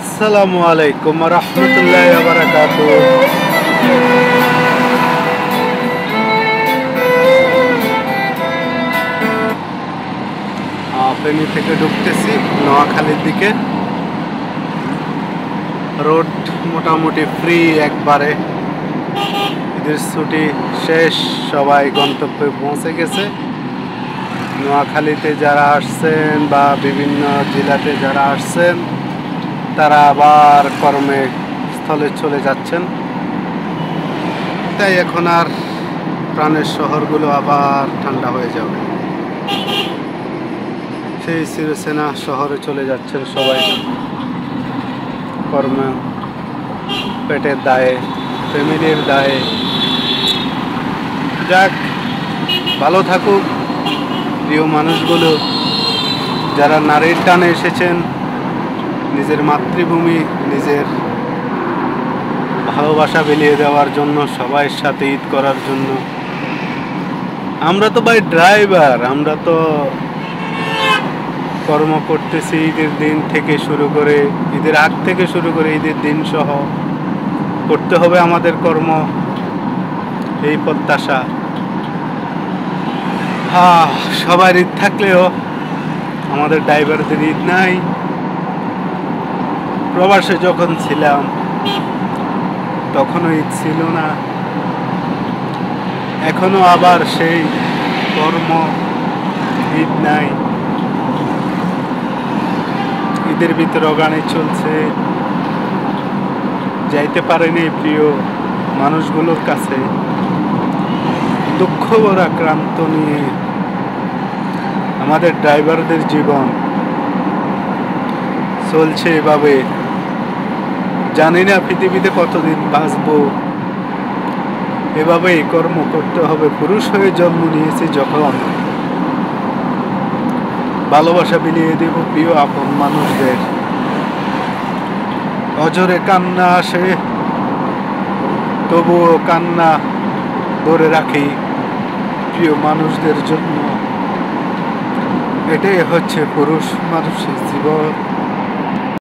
আসসালামু আলাইকুম রহমতুল্লাহ বারাকাতু। ফেনী থেকে ঢুকতেছি নোয়াখালীর দিকে। রোড মোটামুটি ফ্রি একবারে। ঈদের ছুটি শেষ, সবাই গন্তব্যে পৌঁছে গেছে। নোয়াখালীতে যারা আসছেন বা বিভিন্ন জেলাতে যারা আসছেন তারা আবার কর্মে স্থলে চলে যাচ্ছেন। তাই এখন আর প্রাণের শহরগুলো আবার ঠান্ডা হয়ে যাবে। সেই চিরচেনা শহরে চলে যাচ্ছেন সবাই কর্ম, পেটের দায়ে, ফ্যামিলির দায়ে। যাক, ভালো থাকুক প্রিয় মানুষগুলো যারা নারীর টানে এসেছেন, নিজের মাতৃভূমি, নিজের ভালোবাসা বিলিয়ে দেওয়ার জন্য, সবাই সাথে ঈদ করার জন্য। আমরা তো ভাই ড্রাইভার, আমরা তো কর্ম করতেছি ঈদের দিন থেকে শুরু করে, ঈদের আগ থেকে শুরু করে ঈদের দিন সহ করতে হবে আমাদের কর্ম, এই প্রত্যাশা। সবার ঈদ থাকলেও আমাদের ড্রাইভারদের ঈদ নাই। প্রবাসে যখন ছিলাম তখনও ঈদ ছিল না, এখনো আবার সেই কর্ম, ঈদ নাই। ঈদের ভিতরে গানে চলছে, যাইতে পারেনি প্রিয় মানুষগুলোর কাছে। দুঃখ ভরা ক্রান্ত নিয়ে আমাদের ড্রাইভারদের জীবন চলছে এভাবে। জানি না পৃথিবীতে কতদিন বাঁচবো, এভাবেই কর্ম করতে হবে। পুরুষ হয়ে জন্ম নিয়েছি যখন, ভালোবাসা বিলিয়ে দেব প্রিয় আপন মানুষদের। অজরে কান্না আসে, তবুও কান্না ধরে রাখি প্রিয় মানুষদের জন্য। এটাই হচ্ছে পুরুষ মানুষের জীবন।